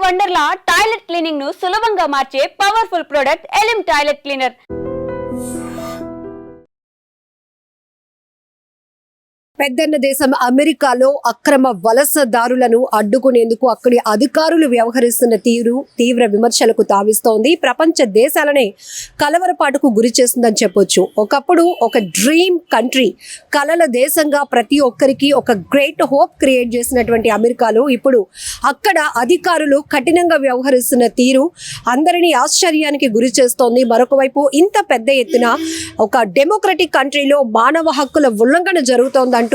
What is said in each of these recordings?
Wonderla toilet cleaning ను సులభంగా మార్చే పవర్ఫుల్ ప్రొడక్ట్ ఎలిమ్ టాయిలెట్ క్లీనర్. పెద్దన్న దేశం అమెరికాలో అక్రమ వలసదారులను అడ్డుకునేందుకు అక్కడి అధికారులు వ్యవహరిస్తున్న తీవ్ర విమర్శలకు తావిస్తోంది. ప్రపంచ దేశాలనే కలవరపాటుకు గురి చేస్తుందని చెప్పొచ్చు. ఒకప్పుడు ఒక డ్రీమ్ కంట్రీ, కలల దేశంగా ప్రతి ఒక్కరికి ఒక గ్రేట్ హోప్ క్రియేట్ చేసినటువంటి అమెరికాలో ఇప్పుడు అక్కడ అధికారులు కఠినంగా వ్యవహరిస్తున్న తీరు అందరినీ ఆశ్చర్యానికి గురి చేస్తోంది. మరొక వైపు ఇంత పెద్ద ఎత్తున ఒక డెమోక్రటిక్ కంట్రీలో మానవ హక్కుల ఉల్లంఘన జరుగుతోందంటూ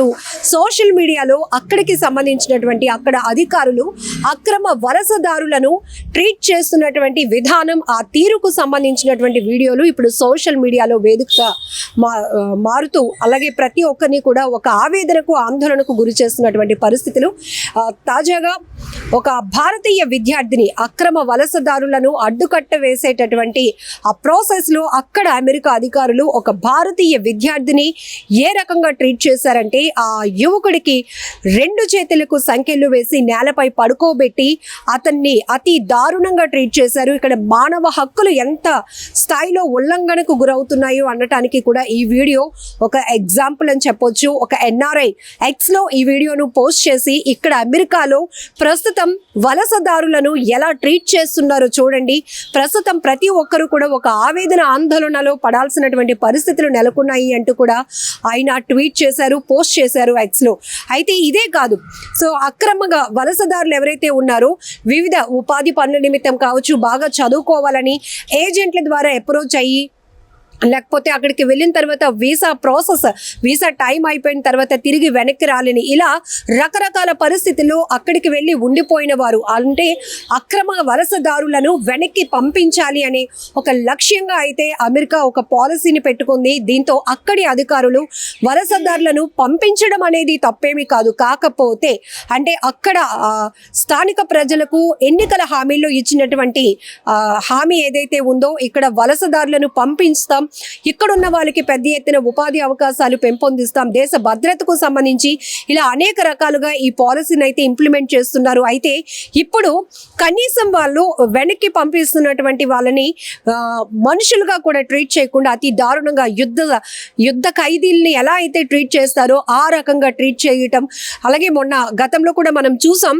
సోషల్ మీడియాలో అక్కడికి సంబంధించినటువంటి అక్కడ అధికారులు అక్రమ వలసదారులను ట్రీట్ చేస్తున్నటువంటి విధానం, ఆ తీరుకు సంబంధించినటువంటి వీడియోలు ఇప్పుడు సోషల్ మీడియాలో వేదికగా మారుతూ అలాగే ప్రతి ఒక్కరిని కూడా ఒక ఆవేదనకు ఆందోళనకు గురి చేస్తున్నటువంటి పరిస్థితులు. తాజాగా ఒక భారతీయ విద్యార్థిని అక్రమ వలసదారులను అడ్డుకట్ట వేసేటటువంటి ఆ ప్రాసెస్లో అక్కడ అమెరికా అధికారులు ఒక భారతీయ విద్యార్థిని ఏ రకంగా ట్రీట్ చేశారంటే ఆ యువకుడికి 2 చేతులకు సంకెళ్ళు వేసి నేలపై పడుకోబెట్టి అతన్ని అతి దారుణంగా ట్రీట్ చేశారు. ఇక్కడ మానవ హక్కులు ఎంత స్థాయిలో ఉల్లంఘనకు గురవుతున్నాయో అనటానికి కూడా ఈ వీడియో ఒక ఎగ్జాంపుల్ అని చెప్పొచ్చు. ఒక NRI Xలో ఈ వీడియోను పోస్ట్ చేసి ఇక్కడ అమెరికాలో ప్రస్తుతం వలసదారులను ఎలా ట్రీట్ చేస్తున్నారో చూడండి. ప్రస్తుతం ప్రతి ఒక్కరు కూడా ఒక ఆవేదన ఆందోళనలో పడాల్సినటువంటి పరిస్థితులు నెలకొన్నాయి అంటూ కూడా ఆయన ట్వీట్ చేశారు, పోస్ట్ చేశారు Xలో. అయితే ఇదే కాదు, సో అక్రమంగా వలసదారులు ఎవరైతే ఉన్నారో వివిధ ఉపాధి పనుల నిమిత్తం కావచ్చు, బాగా చదువుకోవాలని ఏజెంట్ల ద్వారా అప్రోచ్ అయ్యి లేకపోతే అక్కడికి వెళ్ళిన తర్వాత వీసా టైం అయిపోయిన తర్వాత తిరిగి వెనక్కి రాలేని ఇలా రకరకాల పరిస్థితుల్లో అక్కడికి వెళ్ళి ఉండిపోయిన వారు, అంటే అక్రమ వలసదారులను వెనక్కి పంపించాలి అనే ఒక లక్ష్యంగా అయితే అమెరికా ఒక పాలసీని పెట్టుకుంది. దీంతో అక్కడి అధికారులు వలసదారులను పంపించడం అనేది తప్పేమీ కాదు. కాకపోతే అంటే అక్కడ స్థానిక ప్రజలకు ఎన్నికల హామీల్లో ఇచ్చినటువంటి హామీ ఏదైతే ఉందో ఇక్కడ వలసదారులను పంపిస్తాం, ఇక్కడున్న వాళ్ళకి పెద్ద ఎత్తున ఉపాధి అవకాశాలు పెంపొందిస్తాం, దేశ భద్రతకు సంబంధించి ఇలా అనేక రకాలుగా ఈ పాలసీని అయితే ఇంప్లిమెంట్ చేస్తున్నారు. అయితే ఇప్పుడు కనీసం వాళ్ళు వెనక్కి పంపిస్తున్నటువంటి వాళ్ళని మనుషులుగా కూడా ట్రీట్ చేయకుండా అతి దారుణంగా యుద్ధ ఖైదీల్ని ఎలా అయితే ట్రీట్ చేస్తారో ఆ రకంగా ట్రీట్ చేయటం. అలాగే గతంలో కూడా మనం చూసాం,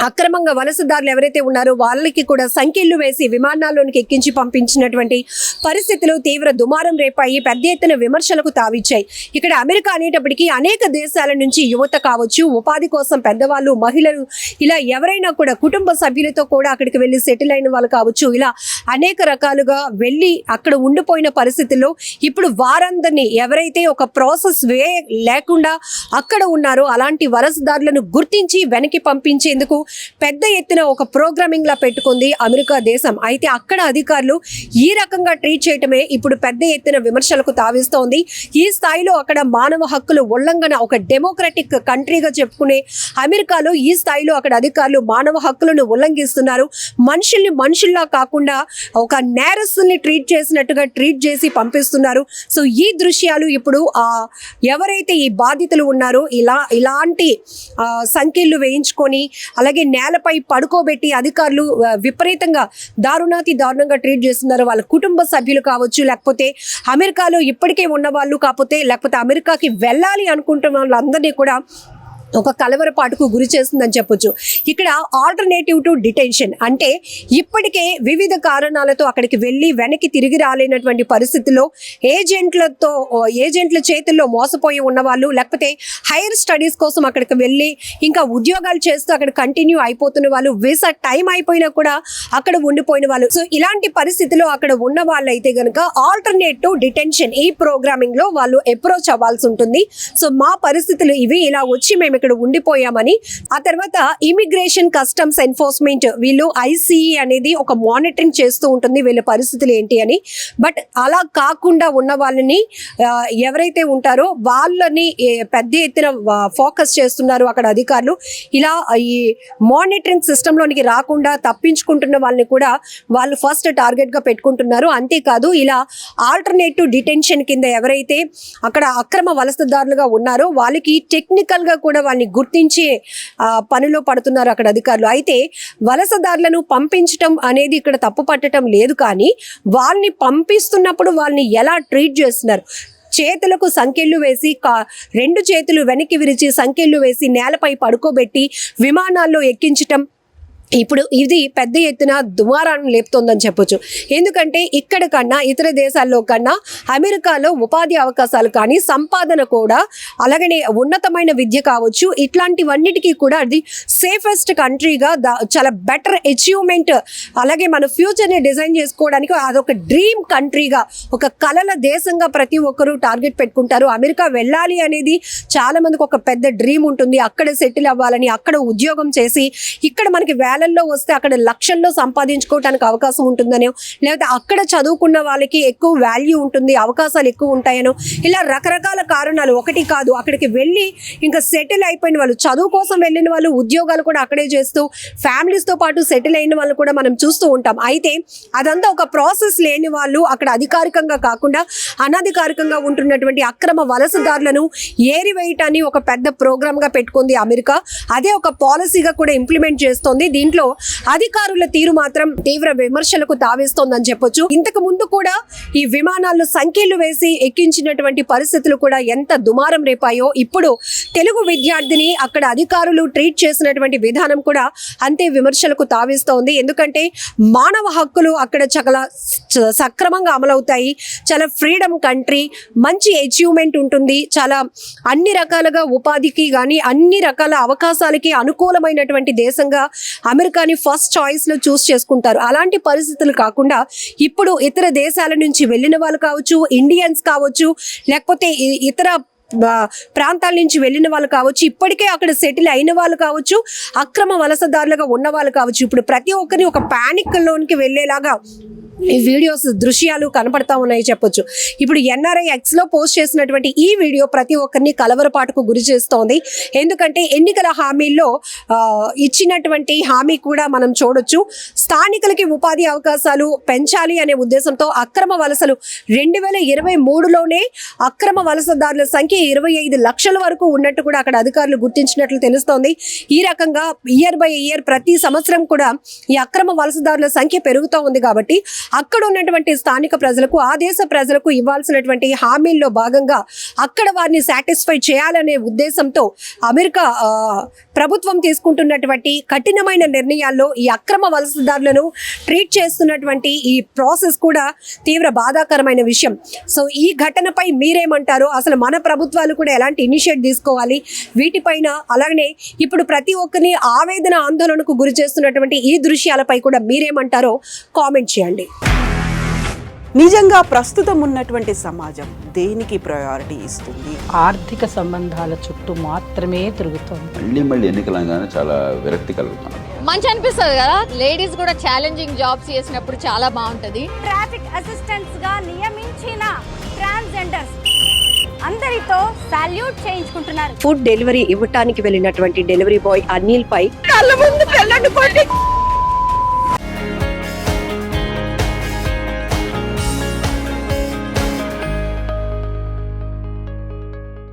అక్రమంగా వలసదారులు ఎవరైతే ఉన్నారో వాళ్ళకి కూడా సంఖ్యలు వేసి విమానాల్లోనికి ఎక్కించి పంపించినటువంటి పరిస్థితులు తీవ్ర దుమారం రేపాయి, పెద్ద ఎత్తున విమర్శలకు తావిచ్చాయి. ఇక్కడ అమెరికా అనేటప్పటికీ అనేక దేశాల నుంచి యువత కావచ్చు, ఉపాధి కోసం పెద్దవాళ్ళు, మహిళలు ఇలా ఎవరైనా కూడా కుటుంబ సభ్యులతో కూడా అక్కడికి వెళ్ళి సెటిల్ అయిన వాళ్ళు కావచ్చు, ఇలా అనేక రకాలుగా వెళ్ళి అక్కడ ఉండిపోయిన పరిస్థితుల్లో ఇప్పుడు వారందరినీ ఎవరైతే ఒక ప్రాసెస్ లేకుండా అక్కడ ఉన్నారో అలాంటి వలసదారులను గుర్తించి వెనక్కి పంపించేందుకు పెద్ద ఎత్తున ఒక ప్రోగ్రామింగ్ లా పెట్టుకుంది అమెరికా దేశం. అయితే అక్కడ అధికారులు ఈ రకంగా ట్రీట్ చేయటమే ఇప్పుడు పెద్ద ఎత్తున విమర్శలకు తావిస్తోంది. ఈ స్థాయిలో అక్కడ మానవ హక్కుల ఉల్లంఘన, ఒక డెమోక్రటిక్ కంట్రీగా చెప్పుకునే అమెరికాలో ఈ స్థాయిలో అక్కడ అధికారులు మానవ హక్కులను ఉల్లంఘిస్తున్నారు. మనుషుల్ని మనుషుల్లా కాకుండా ఒక నేరస్తుల్ని ట్రీట్ చేసినట్టుగా ట్రీట్ చేసి పంపిస్తున్నారు. సో ఈ దృశ్యాలు ఇప్పుడు ఎవరైతే ఈ బాధితులు ఉన్నారో ఇలాంటి సంఖ్యలు వేయించుకొని అలాగే నేలపై పడుకోబెట్టి అధికారులు విపరీతంగా దారుణంగా ట్రీట్ చేస్తున్నారు. వాళ్ళ కుటుంబ సభ్యులు కావచ్చు, లేకపోతే అమెరికాలో ఇప్పటికే ఉన్న వాళ్ళు కాకపోతే లేకపోతే అమెరికాకి వెళ్ళాలి అనుకుంటున్న వాళ్ళందరినీ కూడా ఒక కలవరపాటుకు గురి చేస్తుందని చెప్పొచ్చు. ఇక్కడ ఆల్టర్నేటివ్ టు డిటెన్షన్ అంటే ఇప్పటికే వివిధ కారణాలతో అక్కడికి వెళ్ళి వెనక్కి తిరిగి రాలేనటువంటి పరిస్థితుల్లో ఏజెంట్ల చేతుల్లో మోసపోయి ఉన్నవాళ్ళు, లేకపోతే హైయర్ స్టడీస్ కోసం అక్కడికి వెళ్ళి ఇంకా ఉద్యోగాలు చేస్తూ అక్కడ కంటిన్యూ అయిపోతున్న వాళ్ళు, వీసా టైం అయిపోయినా కూడా అక్కడ ఉండిపోయిన వాళ్ళు. సో ఇలాంటి పరిస్థితిలో అక్కడ ఉన్న వాళ్ళు అయితే కనుక ఆల్టర్నేటివ్ డిటెన్షన్ ఈ ప్రోగ్రామింగ్ లో వాళ్ళు అప్రోచ్ అవ్వాల్సి ఉంటుంది. సో మా పరిస్థితులు ఇవి, ఇలా వచ్చి మేము ఇక్కడ ఉండిపోయామని. ఆ తర్వాత ఇమిగ్రేషన్ కస్టమ్స్ ఎన్ఫోర్స్మెంట్ వీళ్ళు ICE అనేది ఒక మానిటరింగ్ చేస్తూ ఉంటుంది వీళ్ళ పరిస్థితులు ఏంటి అని. బట్ అలా కాకుండా ఉన్న వాళ్ళని ఎవరైతే ఉంటారో వాళ్ళని పెద్ద ఎత్తున ఫోకస్ చేస్తున్నారు అక్కడ అధికారులు. ఇలా ఈ మానిటరింగ్ సిస్టంలోనికి రాకుండా తప్పించుకుంటున్న వాళ్ళని కూడా వాళ్ళు ఫస్ట్ టార్గెట్ గా పెట్టుకుంటున్నారు. అంతేకాదు ఇలా ఆల్టర్నేటివ్ డిటెన్షన్ కింద ఎవరైతే అక్కడ అక్రమ వలసదారులుగా ఉన్నారో వాళ్ళకి టెక్నికల్ గా కూడా వాళ్ళని గుర్తించి పనిలో పడుతున్నారు అక్కడ అధికారులు. అయితే వలసదారులను పంపించటం అనేది ఇక్కడ తప్పు పట్టడం లేదు, కానీ వాళ్ళని పంపిస్తున్నప్పుడు వాళ్ళని ఎలా ట్రీట్ చేస్తున్నారు, చేతులకు సంకెళ్ళు వేసి రెండు చేతులు వెనక్కి విరిచి సంకెళ్ళు వేసి నేలపై పడుకోబెట్టి విమానాల్లో ఎక్కించటం, ఇప్పుడు ఇది పెద్ద ఎత్తున దుమారాన్ని లేపుతోందని చెప్పొచ్చు. ఎందుకంటే ఇక్కడ కన్నా ఇతర దేశాల్లో కన్నా అమెరికాలో ఉపాధి అవకాశాలు కానీ సంపాదన కూడా, అలాగనే ఉన్నతమైన విద్య కావచ్చు, ఇట్లాంటివన్నిటికీ కూడా అది సేఫెస్ట్ కంట్రీగా చాలా బెటర్ అచీవ్మెంట్, అలాగే మన ఫ్యూచర్ని డిజైన్ చేసుకోవడానికి అదొక డ్రీమ్ కంట్రీగా, ఒక కలల దేశంగా ప్రతి ఒక్కరూ టార్గెట్ పెట్టుకుంటారు. అమెరికా వెళ్ళాలి అనేది చాలా మందికి ఒక పెద్ద డ్రీమ్ ఉంటుంది. అక్కడ సెటిల్ అవ్వాలని, అక్కడ ఉద్యోగం చేసి ఇక్కడ మనకి వేలల్లో వస్తే అక్కడ లక్షల్లో సంపాదించుకోవడానికి అవకాశం ఉంటుందనో, లేకపోతే అక్కడ చదువుకున్న వాళ్ళకి ఎక్కువ వాల్యూ ఉంటుంది, అవకాశాలు ఎక్కువ ఉంటాయనో, ఇలా రకరకాల కారణాలు ఒకటి కాదు. అక్కడికి వెళ్ళి ఇంకా సెటిల్ అయిపోయిన వాళ్ళు, చదువు కోసం వెళ్ళిన వాళ్ళు ఉద్యోగాలు కూడా అక్కడే చేస్తూ ఫ్యామిలీస్తో పాటు సెటిల్ అయిన వాళ్ళు కూడా మనం చూస్తూ ఉంటాం. అయితే అదంతా ఒక ప్రాసెస్ లేని వాళ్ళు అక్కడ అధికారికంగా కాకుండా అనధికారికంగా ఉంటున్నటువంటి అక్రమ వలసదారులను ఏరివేయటాన్ని ఒక పెద్ద ప్రోగ్రామ్గా పెట్టుకుంది అమెరికా. అదే ఒక పాలసీగా కూడా ఇంప్లిమెంట్ చేస్తోంది. దీంట్లో అధికారుల తీరు మాత్రం తీవ్ర విమర్శలకు తావేస్తోందని చెప్పొచ్చు. ఇంతకు ముందు కూడా ఈ విమానాల్లో సంఖ్యలు వేసి ఎక్కించినటువంటి పరిస్థితులు కూడా ఎంత దుమారం రేపాయో, ఇప్పుడు తెలుగు విద్యార్థిని అక్కడ అధికారులు ట్రీట్ చేసినటువంటి విధానం కూడా అంతే విమర్శలకు తావేస్తోంది. ఎందుకంటే మానవ హక్కులు అక్కడ చాలా సక్రమంగా అమలవుతాయి, చాలా ఫ్రీడమ్ కంట్రీ, మంచి అచీవ్మెంట్ ఉంటుంది, చాలా అన్ని రకాలుగా ఉపాధికి కానీ అన్ని రకాల అవకాశాలకి అనుకూలమైనటువంటి దేశంగా అమెరికాని ఫస్ట్ చాయిస్లో చూస్ చేసుకుంటారు. అలాంటి పరిస్థితులు కాకుండా ఇప్పుడు ఇతర దేశాల నుంచి వెళ్ళిన వాళ్ళు కావచ్చు, ఇండియన్స్ కావచ్చు, లేకపోతే ఇతర ప్రాంతాల నుంచి వెళ్ళిన వాళ్ళు కావచ్చు, ఇప్పటికే అక్కడ సెటిల్ అయిన వాళ్ళు కావచ్చు, అక్రమ వలసదారులుగా ఉన్న వాళ్ళు కావచ్చు, ఇప్పుడు ప్రతి ఒక్కరిని ఒక ప్యానిక్ లోనికి వెళ్ళేలాగా ఈ వీడియోస్ దృశ్యాలు కనపడతా ఉన్నాయి చెప్పొచ్చు. ఇప్పుడు NRI Xలో పోస్ట్ చేసినటువంటి ఈ వీడియో ప్రతి ఒక్కరిని కలవరపాటుకు గురి చేస్తోంది. ఎందుకంటే ఎన్నికల హామీల్లో ఇచ్చినటువంటి హామీ కూడా మనం చూడొచ్చు. స్థానికులకి ఉపాధి అవకాశాలు పెంచాలి అనే ఉద్దేశంతో అక్రమ వలసలు 2023లోనే అక్రమ వలసదారుల సంఖ్య 25 లక్షల వరకు ఉన్నట్టు కూడా అక్కడ అధికారులు గుర్తించినట్లు తెలుస్తోంది. ఈ రకంగా ఇయర్ బై ఇయర్ ప్రతి సంవత్సరం కూడా ఈ అక్రమ వలసదారుల సంఖ్య పెరుగుతూ ఉంది. కాబట్టి అక్కడ ఉన్నటువంటి స్థానిక ప్రజలకు, ఆ దేశ ప్రజలకు ఇవ్వాల్సినటువంటి హామీల్లో భాగంగా అక్కడ వారిని సాటిస్ఫై చేయాలనే ఉద్దేశంతో అమెరికా ప్రభుత్వం తీసుకుంటున్నటువంటి కఠినమైన నిర్ణయాల్లో ఈ అక్రమ వలసదారులను ట్రీట్ చేస్తున్నటువంటి ఈ ప్రాసెస్ కూడా తీవ్ర బాధాకరమైన విషయం. సో ఈ ఘటనపై మీరేమంటారో, అసలు మన ప్రభుత్వాలు కూడా ఎలాంటి ఇనిషియేట్ తీసుకోవాలి వీటిపైన, అలాగనే ఇప్పుడు ప్రతి ఒక్కరిని ఆవేదన ఆందోళనకు గురి చేస్తున్నటువంటి ఈ దృశ్యాలపై కూడా మీరేమంటారో కామెంట్ చేయండి. నిజంగా ప్రస్తుతం ఉన్నటువంటి సమాజం దేనికి ప్రయారిటీ ఇస్తుంది? ఆర్థిక సంబంధాల చుట్టూ మాత్రమే తిరుగుతోంది. మళ్ళీ ఎన్నికలంగానే చాలా విరక్తి కలుగుతున్నాం. మంచి అనిపిస్తుంది కదా, లేడీస్ కూడా ఛాలెంజింగ్ జాబ్స్ చేసినప్పుడు చాలా బాగుంటది. ట్రాఫిక్ అసిస్టెంట్స్ గా నియమించిన ట్రాన్స్జెండర్స్ అందరితో సాల్యూట్ చేయించుకుంటున్నారు. ఫుడ్ డెలివరీ ఇవ్వటానికి వెళ్ళినటువంటి డెలివరీ బాయ్ అనిల్ పై కళ్ళ ముందు